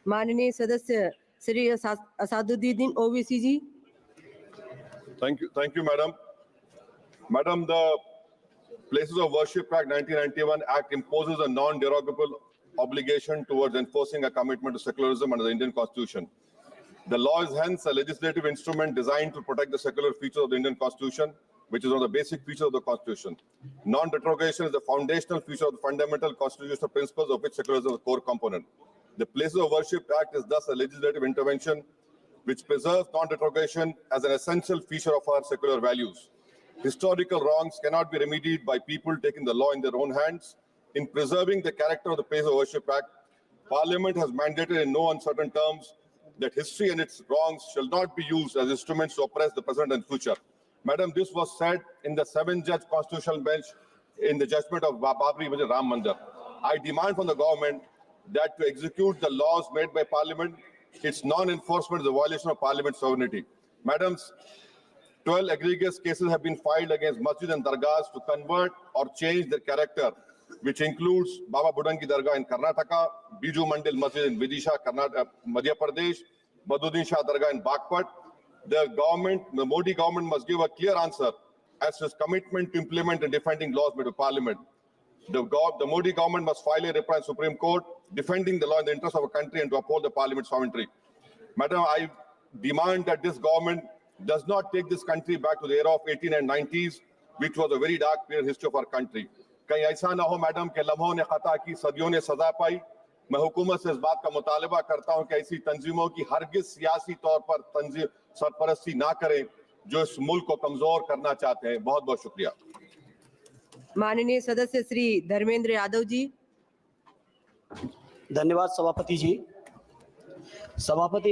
माननीय सदस्य श्री असादुद्दीन ओवैसी जी। Thank you, madam. Madam, the Places of Worship Act 1991 Act imposes a non-derogable obligation towards enforcing a commitment to secularism under the Indian Constitution. The law is hence a legislative instrument designed to protect the secular features of the Indian Constitution, which is one of the basic features of the Constitution. Non-derogation is the foundational feature of the fundamental constitutional principles of which secularism is a core component. The Places of Worship Act is thus a legislative intervention which preserves non-derogation as an essential feature of our secular values. Historical wrongs cannot be remedied by people taking the law in their own hands. In preserving the character of the Places of Worship Act, Parliament has mandated in no uncertain terms that history and its wrongs shall not be used as instruments to oppress the present and future. Madam, this was said in the 7-judge constitutional bench in the judgment of Babri Masjid Ram Mandir. I demand from the government that to execute the laws made by Parliament, its non-enforcement is a violation of Parliament sovereignty. Madams, 12 egregious cases have been filed against masjid and dargahs to convert or change their character, which includes Baba Budangi Dargah in Karnataka, Biju Mandil Masjid in Vidisha, Madhya Pradesh, Baduddin Shah Dargah in Bagpat. The Modi government must give a clear answer as to its commitment to implement and defending laws made by Parliament. The Modi government must file a reply in Supreme Court defending the law in the interest of a country and to uphold the Parliament sovereignty. Madam, I demand that this government does not take this country back to the era of 18 and 90s, which was a very dark period in the history of our country. कहीं ऐसा ना हो madam के लम्हों ने खता की सदियों ने सजा पाई। मैं हुकूमत से इस बात का मुतालबा करता हूं कि ऐसी तंजीमों की हरगिज सियासी तौर पर सरपरस्ती ना करें जो इस मुल्क को कमजोर करना चाहते हैं। बहुत बहुत शुक्रिया। माननीय सदस्य श्री धर्मेंद्र यादव जी। धन्यवाद सभापति जी। सभापति